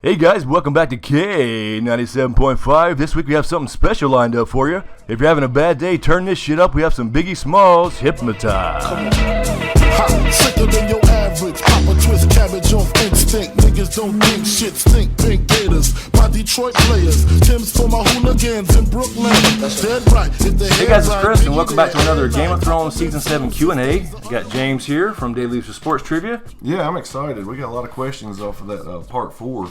Hey guys, welcome back to K97.5. This week we have something special lined up for you. If you're having a bad day, turn this shit up. We have some Biggie Smalls Hypnotize. Hot, sicker than your average. Papa twist cabbage off instinct. Niggas don't think shit stink. Pink gators, my Detroit players. Tim's for my hooligans in Brooklyn. That's dead right. Hey guys, it's Chris, and welcome back to another Game of Thrones Season 7 Q&A. Got James here from Daily Leaves of Sports Trivia. Yeah, I'm excited. We got a lot of questions off of that part 4.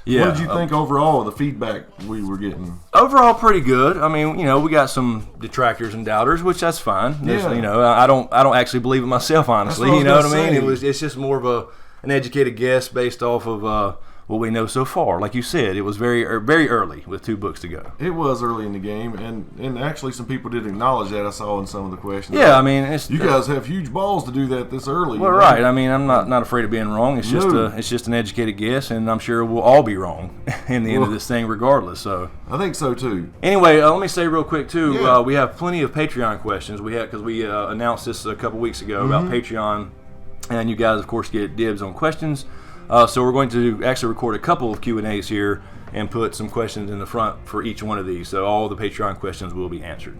Yeah, what did you think overall of the feedback we were getting? Overall, pretty good. I mean, we got some detractors and doubters, which that's fine. Yeah. I don't actually believe it myself, honestly. That's You know what I say. mean? It's just more of an educated guess based off of what we know so far. Like you said, it was very early with 2 books to go. It was early in the game, and actually some people did acknowledge that. I saw in some of the questions. Yeah, I mean, you guys have huge balls to do that this early. Well, right. I mean, I'm not afraid of being wrong. It's just an educated guess, and I'm sure we'll all be wrong in the end of this thing, regardless. So I think so too. Anyway, let me say real quick too. Yeah. We have plenty of Patreon questions. Because we announced this a couple weeks ago about Patreon, and you guys, of course, get dibs on questions. So we're going to actually record a couple of Q&As here and put some questions in the front for each one of these. So all the Patreon questions will be answered.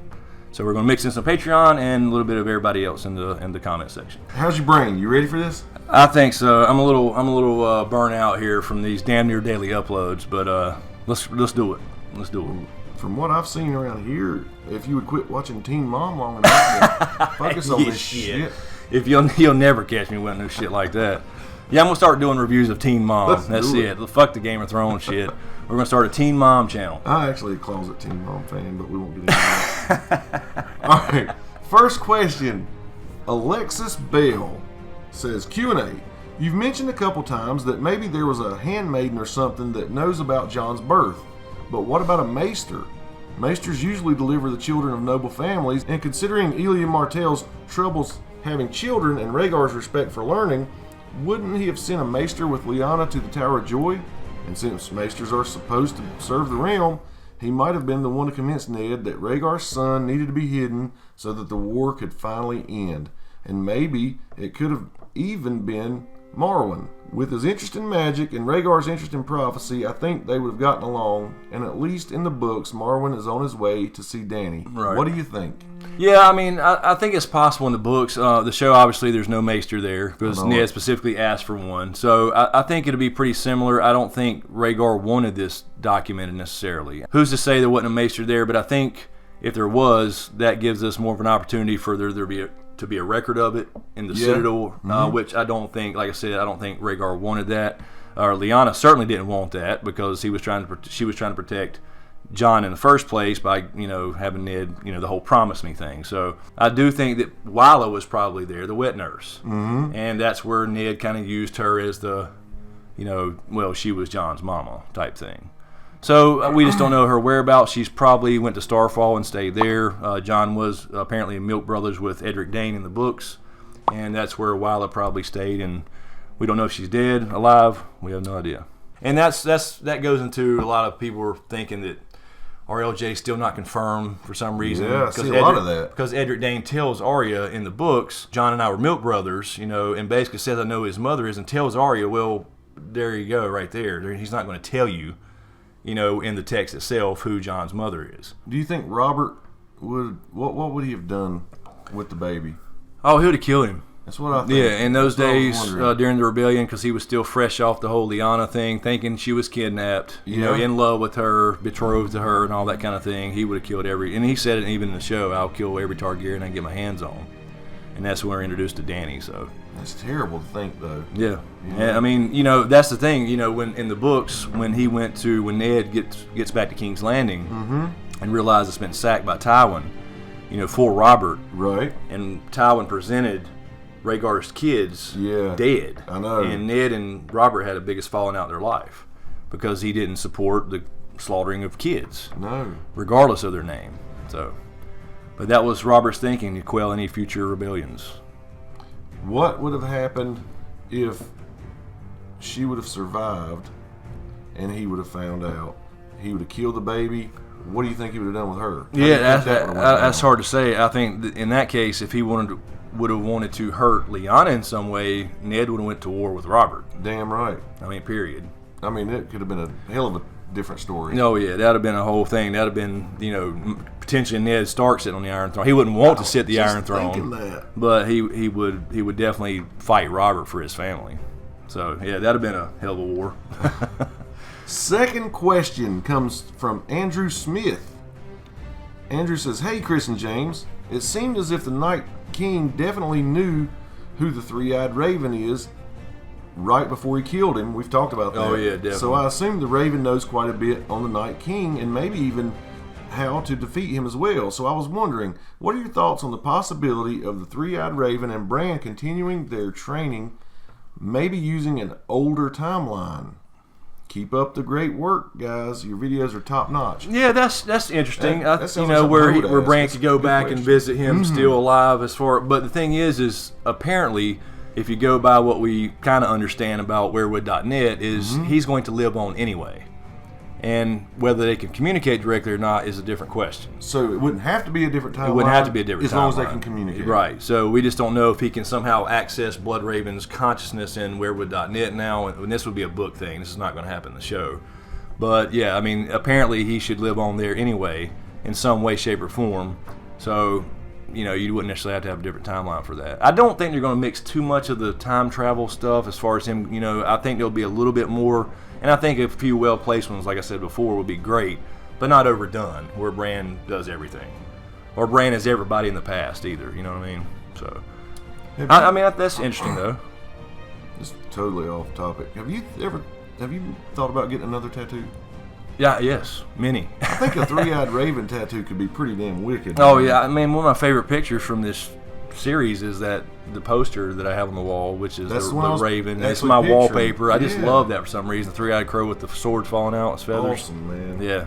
So we're going to mix in some Patreon and a little bit of everybody else in the comment section. How's your brain? You ready for this? I think so. I'm a little burnt out here from these damn near daily uploads, but let's do it. Let's do it. From what I've seen around here, if you would quit watching Teen Mom long enough and focus on this shit. If you'll never catch me with no shit like that. Yeah, I'm going to start doing reviews of Teen Mom. That's it. Fuck the Game of Thrones shit. We're going to start a Teen Mom channel. I'm actually a closet Teen Mom fan, but we won't get into that. All right. First question. Alexis Bell says, Q&A. You've mentioned a couple times that maybe there was a handmaiden or something that knows about Jon's birth. But what about a maester? Maesters usually deliver the children of noble families, and considering Elia Martell's troubles having children and Rhaegar's respect for learning, wouldn't he have sent a maester with Lyanna to the Tower of Joy? And since maesters are supposed to serve the realm, he might have been the one to convince Ned that Rhaegar's son needed to be hidden so that the war could finally end. And maybe it could have even been Marwyn. With his interest in magic and Rhaegar's interest in prophecy, I think they would have gotten along, and at least in the books, Marwyn is on his way to see Dany. Right. What do you think? Yeah, I mean, I think it's possible in the books. The show, obviously, there's no maester there because Ned specifically asked for one. So I think it'll be pretty similar. I don't think Rhaegar wanted this documented necessarily. Who's to say there wasn't a maester there? But I think if there was, that gives us more of an opportunity for there to be a record of it in the Citadel, which I don't think, like I said, I don't think Rhaegar wanted that. Or Lyanna certainly didn't want that because she was trying to protect Jon in the first place by, having Ned, the whole promise me thing. So I do think that Lala was probably there, the wet nurse. Mm-hmm. And that's where Ned kind of used her as the, she was Jon's mama type thing. So we just don't know her whereabouts. She's probably went to Starfall and stayed there. Jon was apparently Milk Brothers with Edric Dane in the books. And that's where Lala probably stayed. And we don't know if she's dead, alive. We have no idea. And that goes into a lot of people are thinking that RLJ is still not confirmed for some reason. Yeah, I see a lot of that. Because Edric Dane tells Arya in the books, Jon and I were milk brothers, and basically says I know who his mother is and tells Arya, well, there you go right there. He's not going to tell you, in the text itself who Jon's mother is. Do you think Robert what would he have done with the baby? Oh, he would have killed him. That's what I think. Yeah, in those days during the rebellion, because he was still fresh off the whole Lyanna thing, thinking she was kidnapped, in love with her, betrothed to her, and all that kind of thing. He would have killed and he said it even in the show, I'll kill every Targaryen I can get my hands on. And that's when we're introduced to Dany, so. That's terrible to think, though. Yeah. I mean, that's the thing, when in the books, when Ned gets back to King's Landing and realizes it's been sacked by Tywin, for Robert. Right. And Tywin presented Rhaegar's kids dead. I know. And Ned and Robert had the biggest falling out in their life because he didn't support the slaughtering of kids. No. Regardless of their name. So, but that was Robert's thinking to quell any future rebellions. What would have happened if she would have survived and he would have found out? He would have killed the baby. What do you think he would have done with her? That's hard to say. I think in that case, if he would have wanted to hurt Lyanna in some way, Ned would have went to war with Robert. Damn right. I mean, period. I mean, it could have been a hell of a different story. Oh yeah, that would have been a whole thing. That would have been, potentially Ned Stark sitting on the Iron Throne. He wouldn't want to sit the Iron Throne, but he would definitely fight Robert for his family. So yeah, that'd have been a hell of a war. Second question comes from Andrew Smith. Andrew says, "Hey, Chris and James, it seemed as if the Night King definitely knew who the three-eyed Raven is right before he killed him." We've talked about that. Oh yeah, definitely. So I assume the Raven knows quite a bit on the Night King and maybe even how to defeat him as well. So I was wondering, what are your thoughts on the possibility of the three-eyed Raven and Bran continuing their training, maybe using an older timeline? Keep up the great work, guys. Your videos are top notch. Yeah, that's interesting. That sounds like where Bran could go back and visit him still alive. But the thing is apparently, if you go by what we kind of understand about werewood.net, is he's going to live on anyway. And whether they can communicate directly or not is a different question. So it wouldn't have to be a different timeline. It wouldn't have to be a different timeline. As long as they can communicate. Right. So we just don't know if he can somehow access Bloodraven's consciousness in werewood.net now. And this would be a book thing. This is not going to happen in the show. But yeah, I mean, apparently he should live on there anyway in some way, shape, or form. So, you wouldn't necessarily have to have a different timeline for that. I don't think they're going to mix too much of the time travel stuff as far as him. I think there'll be a little bit more. And I think a few well-placed ones, like I said before, would be great, but not overdone, where Bran does everything. Or Bran is everybody in the past, either, you know what I mean? So, I mean, that's interesting, though. It's totally off topic. Have you thought about getting another tattoo? Yeah, yes, many. I think a three-eyed Raven tattoo could be pretty damn wicked. Oh, yeah, I mean, one of my favorite pictures from this series is the poster that I have on the wall, which is the Raven. It's my wallpaper. I just love that for some reason. The three-eyed crow with the sword falling out, its feathers. Awesome, man. Yeah,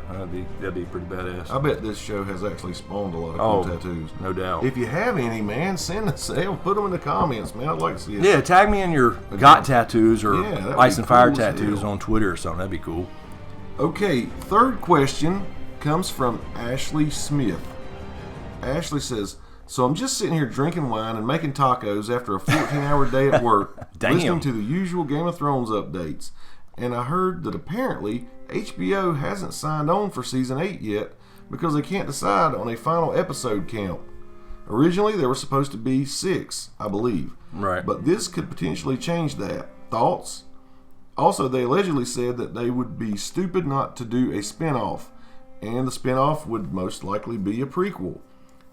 that'd be pretty badass. I bet this show has actually spawned a lot of cool tattoos. No doubt. If you have any, man, send us. Put them in the comments, man. I'd like to see it. Yeah, tag me in your got tattoos or Ice and Fire tattoos on Twitter or something. That'd be cool. Okay, third question comes from Ashley Smith. Ashley says, "So I'm just sitting here drinking wine and making tacos after a 14-hour day at work, listening to the usual Game of Thrones updates. And I heard that apparently HBO hasn't signed on for Season 8 yet because they can't decide on a final episode count. Originally, there were supposed to be 6, I believe. Right. But this could potentially change that. Thoughts? Also, they allegedly said that they would be stupid not to do a spin-off, and the spin-off would most likely be a prequel.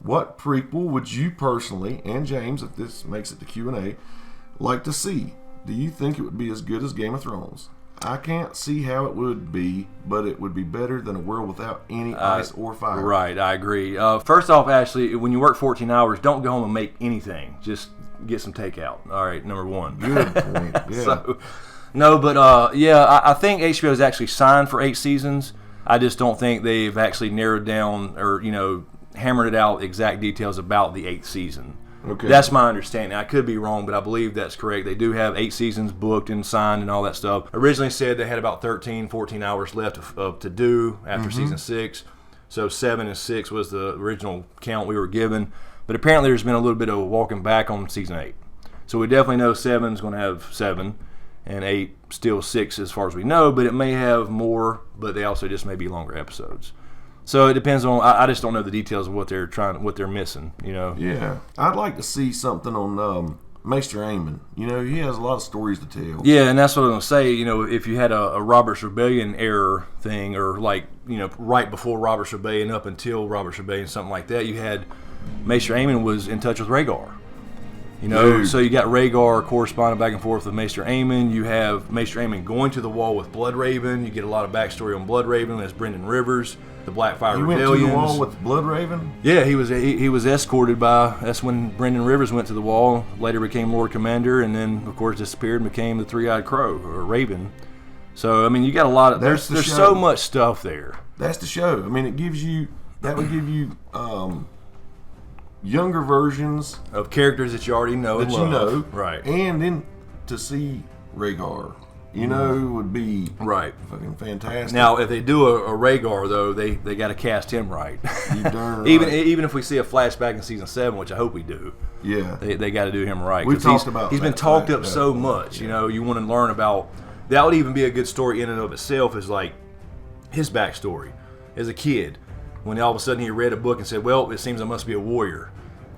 What prequel would you personally, and James, if this makes it to Q&A, like to see? Do you think it would be as good as Game of Thrones? I can't see how it would be, but it would be better than a world without any ice or fire." Right, I agree. First off, Ashley, when you work 14 hours, don't go home and make anything. Just get some takeout. All right, number one. Good point. Yeah. I think HBO is actually signed for 8 seasons. I just don't think they've actually narrowed down or, hammered it out exact details about the 8th season. Okay. That's my understanding. I could be wrong, but I believe that's correct. They do have 8 seasons booked and signed and all that stuff. Originally said they had about 13, 14 hours left to do after season 6. So 7 and 6 was the original count we were given. But apparently there's been a little bit of walking back on season 8. So we definitely know 7 is going to have 7 and 8 still 6 as far as we know, but it may have more, but they also just may be longer episodes. So it depends on. I just don't know the details of what they're missing. Yeah, I'd like to see something on Maester Aemon. He has a lot of stories to tell. Yeah, and that's what I'm gonna say. If you had a Robert's Rebellion era thing, or right before Robert's Rebellion up until Robert's Rebellion, something like that, you had Maester Aemon was in touch with Rhaegar. So you got Rhaegar corresponding back and forth with Maester Aemon. You have Maester Aemon going to the wall with Bloodraven. You get a lot of backstory on Bloodraven. That's Brendan Rivers, the Blackfire Rebellions. He went to the wall with Bloodraven? Yeah, he was escorted by. That's when Brendan Rivers went to the wall. Later became Lord Commander, and then of course disappeared and became the Three-Eyed Crow or Raven. So I mean, you got a lot of. There's so much stuff there. That's the show. I mean, would give you younger versions of characters that you already know and love. Right? And then to see Rhaegar, would be fucking fantastic. Now, if they do a Rhaegar though, they got to cast him right. You darn right. Even if we see a flashback in season 7, which I hope we do. Yeah, they got to do him right. We've talked about. He's been talked up so much. You want to learn about that would even be a good story in and of itself, is like his backstory as a kid, when all of a sudden he read a book and said, well, it seems I must be a warrior.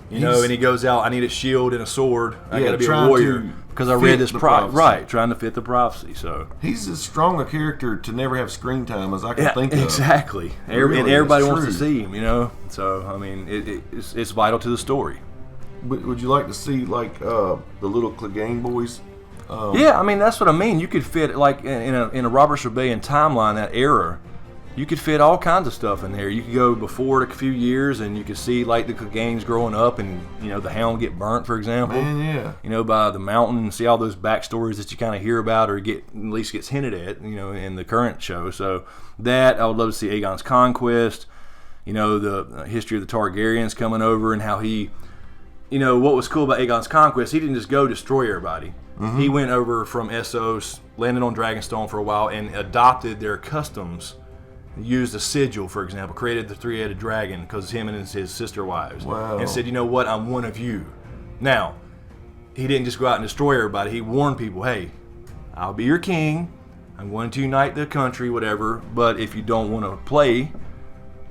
You know, and he goes out, I need a shield and a sword. I got to be a warrior because I read this prophecy. Right, trying to fit the prophecy. So he's as strong a character to never have screen time as I can think of. Exactly. Really, and everybody wants to see him, you know. So, I mean, it's vital to the story. Would you like to see, like, the little Clegane boys? Yeah, I mean, that's what I mean. You could fit, like, in a Robert's Rebellion timeline, that era, you could fit all kinds of stuff in there. You could go before a few years, and you could see, like, the Cleganes growing up, and, you know, the Hound get burnt, for example. Man, yeah. You know, by the mountain, and see all those backstories that you kind of hear about, or at least gets hinted at, you know, in the current show. So that, I would love to see Aegon's conquest, you know, the history of the Targaryens coming over, and how he, you know, what was cool about Aegon's conquest, he didn't just go destroy everybody. Mm-hmm. He went over from Essos, landed on Dragonstone for a while, and adopted their customs. Used a sigil, for example, created the three-headed dragon because him and his sister wives. Wow. And said, you know what, I'm one of you. Now, he didn't just go out and destroy everybody. He warned people, hey, I'll be your king. I'm going to unite the country, whatever. But if you don't want to play,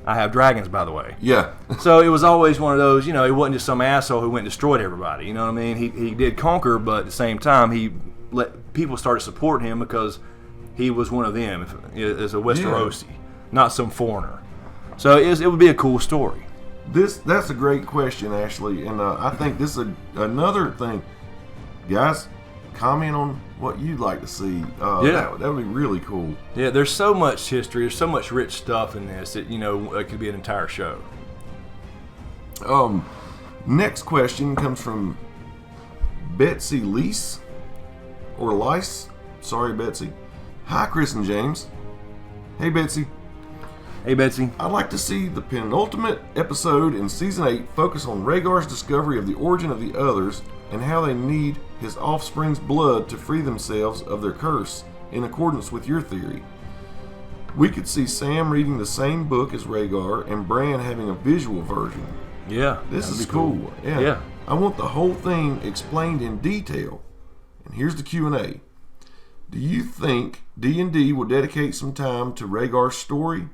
I have dragons, by the way. Yeah. So it was always one of those, you know, he wasn't just some asshole who went and destroyed everybody. You know what I mean? He did conquer, but at the same time, he let people start supporting him because he was one of them as a Westerosi. Yeah. Not some foreigner. So it would be a cool story. That's a great question, Ashley, and I think this is another thing. Guys, comment on what you'd like to see. That would be really cool. Yeah, there's so much history. There's so much rich stuff in this that, you know, it could be an entire show. Next question comes from Betsy Lease, or Lice. Sorry, Betsy. Hi, Chris and James. Hey, Betsy. Hey, Betsy. I'd like to see the penultimate episode in Season 8 focus on Rhaegar's discovery of the origin of the others and how they need his offspring's blood to free themselves of their curse, in accordance with your theory. We could see Sam reading the same book as Rhaegar and Bran having a visual version. Yeah. This is cool. Yeah. I want the whole thing explained in detail. And here's the Q&A. Do you think D&D will dedicate some time to Rhaegar's story?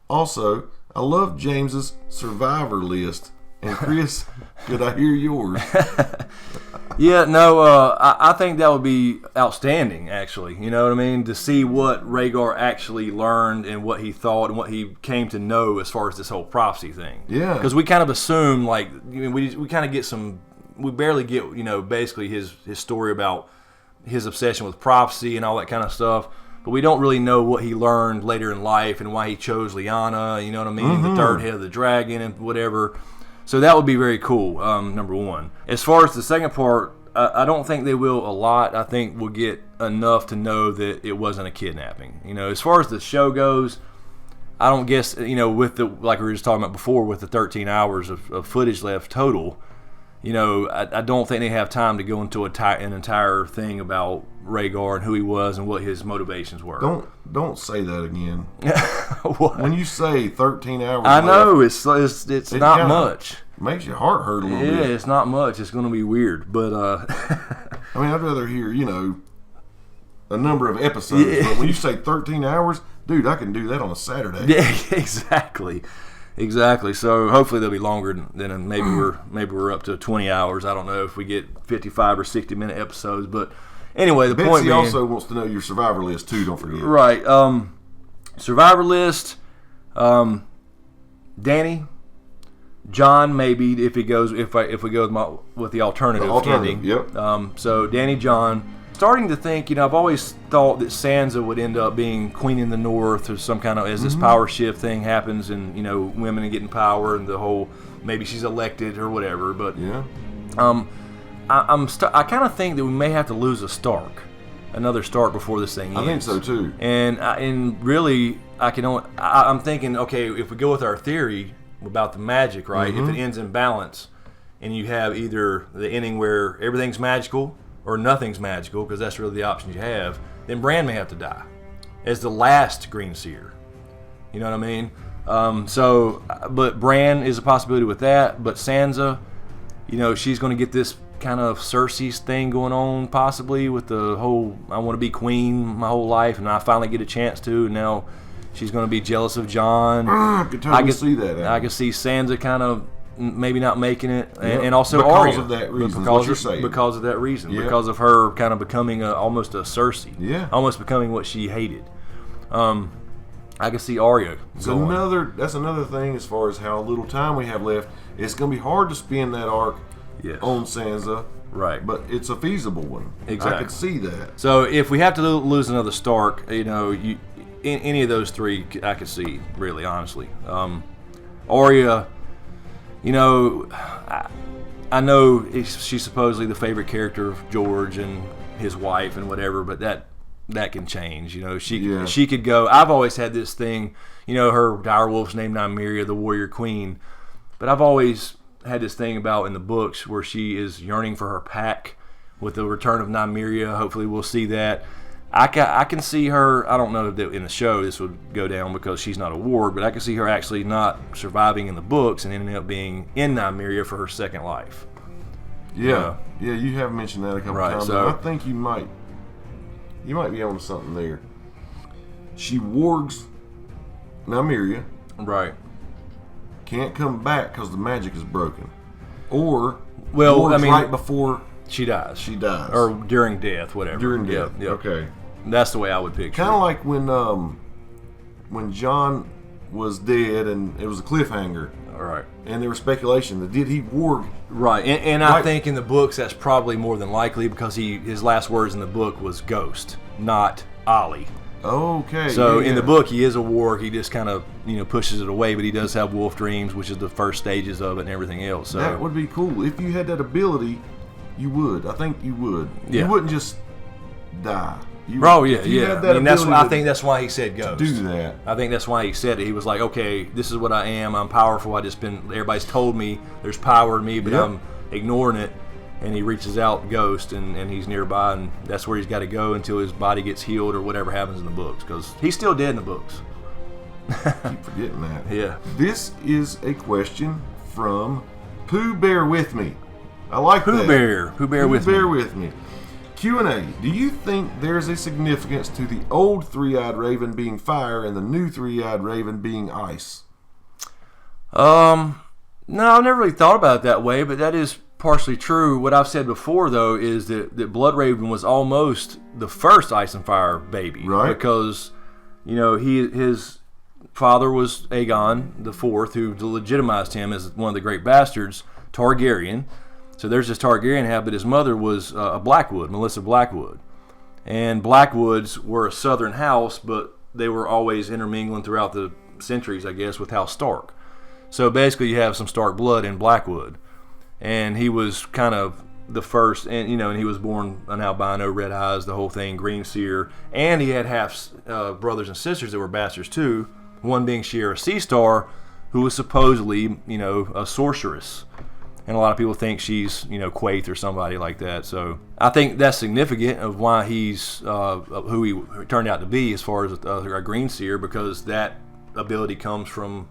Also, I love James's survivor list. And Chris, could I hear yours? Yeah, no, I think that would be outstanding, actually. You know what I mean? To see what Rhaegar actually learned and what he thought and what he came to know as far as this whole prophecy thing. Yeah. Because we kind of assume, like, we kind of get some, we barely get, you know, basically his story about his obsession with prophecy and all that kind of stuff. But we don't really know what he learned later in life and why he chose Lyanna, you know what I mean? Mm-hmm. The third head of the dragon and whatever. So that would be very cool, number one. As far as the second part, I don't think they will a lot. I think we'll get enough to know that it wasn't a kidnapping. You know, as far as the show goes, I don't guess, you know, with the, like we were just talking about before, with the 13 hours of footage left total, you know, I don't think they have time to go into an entire thing about Rhaegar and who he was and what his motivations were. Don't say that again. What? When you say 13 hours, I know it's not much. Makes your heart hurt a little bit. Yeah, it's not much. It's going to be weird, but I mean, I'd rather hear, you know, a number of episodes. Yeah. But when you say 13 hours, dude, I can do that on a Saturday. Yeah, exactly. So hopefully they'll be longer than maybe we're up to 20 hours. I don't know if we get 55 or 60-minute episodes, but anyway, the Betsy point being, also wants to know your survivor list too. Don't forget. Right. Survivor list. Danny, John, maybe if we go with the alternative ending. Yep. So Danny, John. Starting to think, you know, I've always thought that Sansa would end up being Queen in the North or some kind of, as this power shift thing happens and, you know, women are getting power and the whole, maybe she's elected or whatever. But yeah, I kind of think that we may have to lose another Stark before this thing ends. I think so too. And really, I'm thinking, okay, if we go with our theory about the magic, right? If it ends in balance and you have either the ending where everything's magical or nothing's magical, because that's really the options you have, then Bran may have to die as the last Green Seer. You know what I mean? But Bran is a possibility with that. But Sansa, you know, she's going to get this kind of Cersei's thing going on, possibly with the whole I want to be queen my whole life, and I finally get a chance to, and now she's going to be jealous of John. I could totally see that. I could see Sansa kind of maybe not making it, and also because Arya. Of that reason. Because of that reason. Yeah. Because of her kind of becoming almost a Cersei. Yeah. Almost becoming what she hated. I can see Arya going. That's another thing as far as how little time we have left. It's going to be hard to spin that arc on Sansa. Right. But it's a feasible one. Exactly. I could see that. So if we have to lose another Stark, any of those three I could see, really, honestly. Arya, I know she's supposedly the favorite character of George and his wife and whatever, but that can change. She could go. I've always had this thing, her direwolf's named Nymeria, the warrior queen, but I've always had this thing about in the books where she is yearning for her pack with the return of Nymeria. Hopefully we'll see that. I can see her. I don't know that in the show this would go down because she's not a ward, but I can see her actually not surviving in the books and ending up being in Nymeria for her second life. Yeah, you have mentioned that a couple times. So I think you might be on to something there. She wargs Nymeria. Right. Can't come back because the magic is broken. Or right before she dies. Or during death, whatever. During death. Yep. Okay. That's the way I would picture Kind of like when John was dead and it was a cliffhanger. All right. And there was speculation that did he warg? Right. And I think in the books that's probably more than likely because his last words in the book was ghost, not Ollie. Okay. So in the book he is a warg. He just kind of pushes it away, but he does have wolf dreams, which is the first stages of it and everything else. So that would be cool if you had that ability. You would. I think you would. Yeah. You wouldn't just die. I think that's why he said ghost. Do that. I think that's why he said it. He was like, okay, this is what I am. I'm powerful. Everybody's told me there's power in me, but I'm ignoring it. And he reaches out, ghost, and he's nearby, and that's where he's got to go until his body gets healed or whatever happens in the books, because he's still dead in the books. Keep forgetting that. Yeah. This is a question from Pooh Bear With Me. I like Pooh that. Bear. Pooh Bear With Me. Bear With Me. Q&A. Do you think there's a significance to the old three-eyed raven being fire and the new three-eyed raven being ice? No, I've never really thought about it that way, but that is partially true. What I've said before, though, is that Bloodraven was almost the first Ice and Fire baby. Right. Because, his father was Aegon the Fourth, who legitimized him as one of the great bastards, Targaryen. So there's this Targaryen hat, but his mother was a Blackwood, Melissa Blackwood. And Blackwoods were a southern house, but they were always intermingling throughout the centuries, I guess, with House Stark. So basically you have some Stark blood in Blackwood. And he was kind of the first, and he was born an albino, red eyes, the whole thing, green seer. And he had half brothers and sisters that were bastards too, one being Shiera Seastar, who was supposedly, a sorceress. And a lot of people think she's, Quaithe or somebody like that. So I think that's significant of why he's who he turned out to be as far as a green seer, because that ability comes from,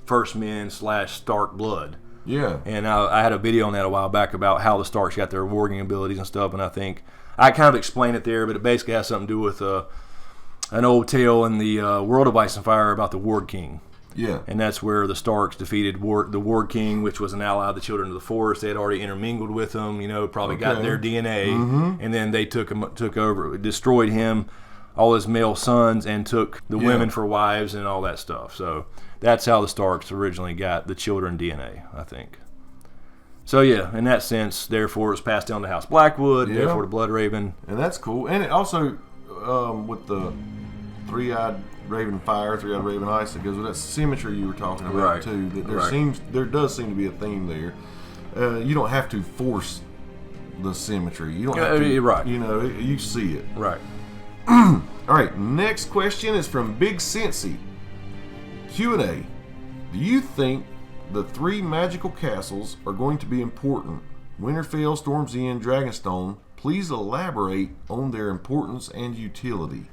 First Men / Stark blood. Yeah. And I had a video on that a while back about how the Starks got their warging abilities and stuff. And I think I kind of explained it there, but it basically has something to do with an old tale in the World of Ice and Fire about the Warg King. Yeah. And that's where the Starks defeated the Warg King, which was an ally of the Children of the Forest. They had already intermingled with them, probably got their DNA. Mm-hmm. And then they took over, destroyed him, all his male sons, and took the women for wives and all that stuff. So that's how the Starks originally got the children DNA, I think. So yeah, in that sense, therefore it's passed down to House Blackwood, therefore to Bloodraven. And that's cool. And it also, with the three-eyed Raven Fire, three-eyed Raven Ice, it goes with that symmetry you were talking about too. That there does seem to be a theme there. You don't have to force the symmetry. You don't have to. Right. You see it. Right. All right. Next question is from Big Cincy. Q&A. Do you think the 3 magical castles are going to be important? Winterfell, Storm's End, Dragonstone. Please elaborate on their importance and utility.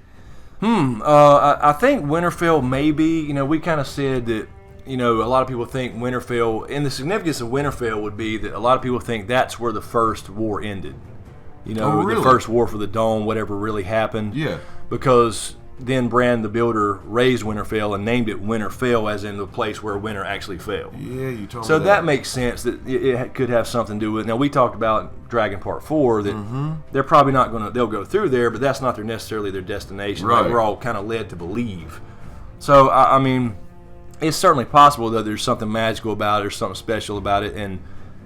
I think Winterfell maybe, we kind of said that a lot of people think Winterfell, and the significance of Winterfell would be that a lot of people think that's where the first war ended. Really? The first war for the Dome, whatever really happened. Yeah. Because then Bran the Builder raised Winterfell and named it Winterfell, as in the place where winter actually fell. Yeah, you told me So that makes sense that it could have something to do with it. Now, we talked about Dragon Part 4, that they're probably not going to, they'll go through there, but that's not necessarily their destination. Right. Like we're all kind of led to believe. So, I mean, it's certainly possible that there's something magical about it or something special about it, and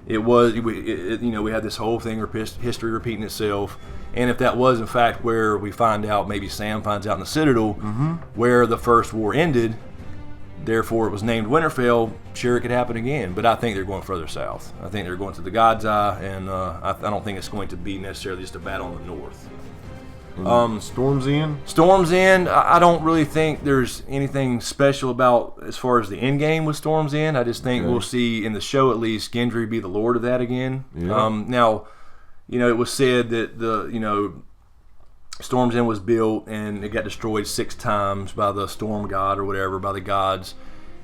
we had this whole thing, history repeating itself. And if that was, in fact, where we find out, maybe Sam finds out in the Citadel, where the first war ended, therefore it was named Winterfell, sure, it could happen again. But I think they're going further south. I think they're going to the God's Eye, and I don't think it's going to be necessarily just a battle in the north. Storm's End? Storm's End, I don't really think there's anything special about as far as the end game with Storm's End. I just think we'll see, in the show at least, Gendry be the lord of that again. Yeah. Now, it was said that Storm's End was built and it got destroyed 6 times by the storm god or whatever, by the gods.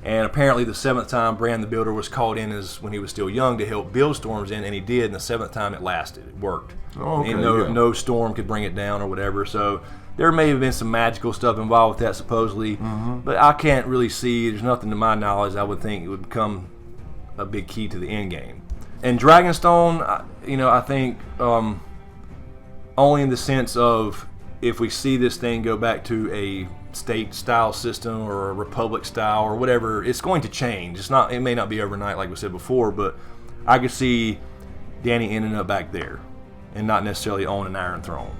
And apparently the 7th time Bran the Builder was called in when he was still young to help build Storm's End, and he did, and the 7th time it lasted. It worked. Oh, okay, and no storm could bring it down or whatever. So there may have been some magical stuff involved with that supposedly, but I can't really see, there's nothing to my knowledge I would think it would become a big key to the end game. And Dragonstone, I think only in the sense of if we see this thing go back to a state-style system or a republic-style or whatever, it's going to change. It may not be overnight like we said before, but I could see Dany ending up back there and not necessarily on an Iron Throne.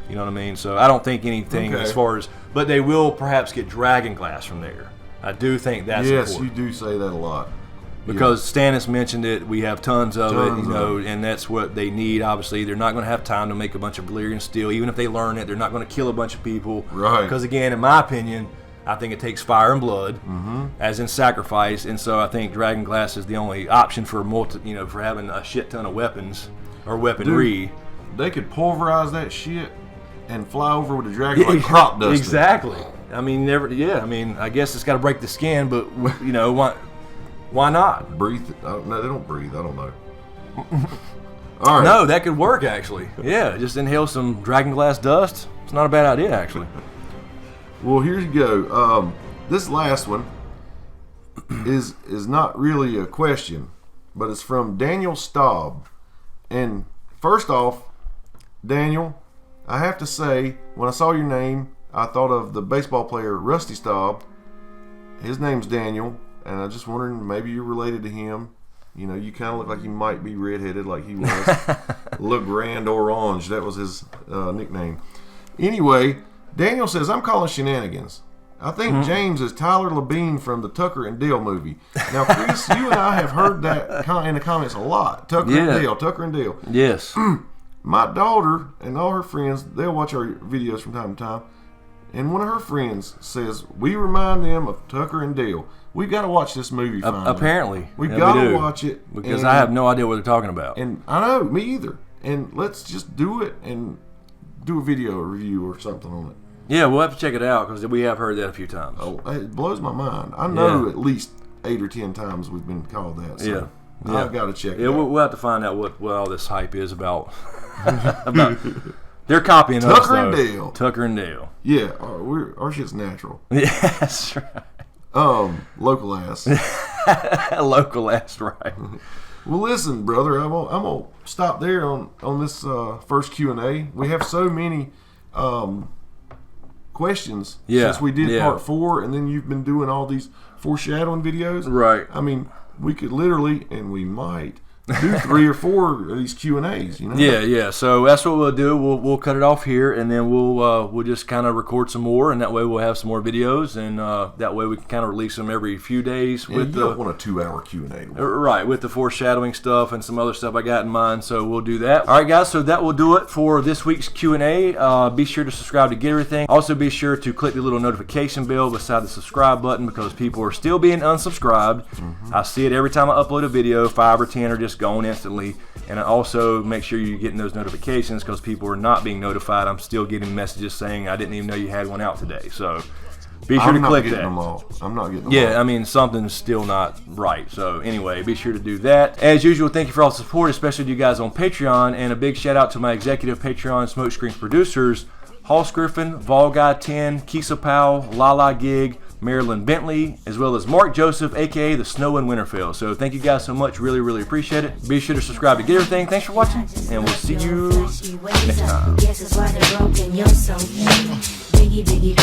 You know what I mean? So I don't think anything as far as, but they will perhaps get Dragonglass from there. I do think that's important. Yes, you do say that a lot. Because Stannis mentioned it, we have tons of it, and that's what they need. Obviously, they're not going to have time to make a bunch of Valyrian steel. Even if they learn it, they're not going to kill a bunch of people. Right. Because again, in my opinion, I think it takes fire and blood, as in sacrifice, and so I think Dragonglass is the only option for for having a shit ton of weapons or weaponry. Dude, they could pulverize that shit and fly over with a dragon like crop dust. Exactly. I mean, I guess it's got to break the skin, but why not? Breathe? No, they don't breathe. I don't know. All right. No, that could work actually. Yeah, just inhale some Dragonglass dust. It's not a bad idea actually. Well, here you go. This last one is not really a question, but it's from Daniel Staub. And first off, Daniel, I have to say, when I saw your name, I thought of the baseball player Rusty Staub. His name's Daniel. And I just wondering, maybe you're related to him. You kind of look like you might be redheaded like he was. Le Grand Orange, that was his nickname. Anyway, Daniel says, I'm calling shenanigans. I think James is Tyler Labine from the Tucker and Dale movie. Now, Chris, you and I have heard that in the comments a lot. Tucker and Dale. Yes. My daughter and all her friends, they'll watch our videos from time to time. And one of her friends says, we remind them of Tucker and Dale. We've got to watch this movie finally. Apparently. We've got to watch it. Because I have no idea what they're talking about. And I know, me either. And let's just do it and do a video review or something on it. Yeah, we'll have to check it out because we have heard that a few times. Oh, it blows my mind. I know at least 8 or 10 times we've been called that. So I've got to check it out. We'll have to find out what all this hype is about. They're copying us, Tucker and Dale. Tucker and Dale. Yeah, our shit's natural. Yeah, that's right. Local ass. Local ass, right. Well, listen, brother, I'm gonna stop there on this first Q&A. We have so many questions since we did part 4, and then you've been doing all these foreshadowing videos. Right. I mean, we could literally, and we might, do 3 or 4 of these Q&As, Yeah. So that's what we'll do. We'll cut it off here, and then we'll just kind of record some more, and that way we'll have some more videos, and that way we can kind of release them every few days. You don't want a 2-hour Q&A. Right, with the foreshadowing stuff and some other stuff I got in mind, so we'll do that. All right, guys, so that will do it for this week's Q&A. Be sure to subscribe to get everything. Also, be sure to click the little notification bell beside the subscribe button because people are still being unsubscribed. I see it every time I upload a video. 5 or 10 are just going instantly, and I also make sure you're getting those notifications because people are not being notified. I'm still getting messages saying I didn't even know you had one out today. So Be sure to click that. I'm not getting them all. Yeah, I mean, something's still not right. So anyway, be sure to do that. As usual, thank you for all the support, especially to you guys on Patreon. And a big shout out to my executive Patreon SmokeScreen producers, Griffin, Vol Guy 10, Kissa Powell, Lala Gig, Marilyn Bentley, as well as Marc Joseph, aka the Snow in Winterfell. So thank you guys so much. Really, really appreciate it. Be sure to subscribe to get everything. Thanks for watching, and we'll see you next time. Biggie,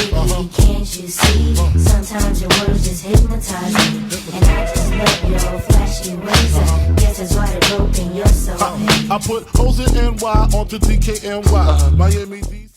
can't you see? Sometimes your words just hypnotize me, and I just love your flashy ways. Guess that's why they broke in your soul. I put hoes in NY onto DKNY. Miami.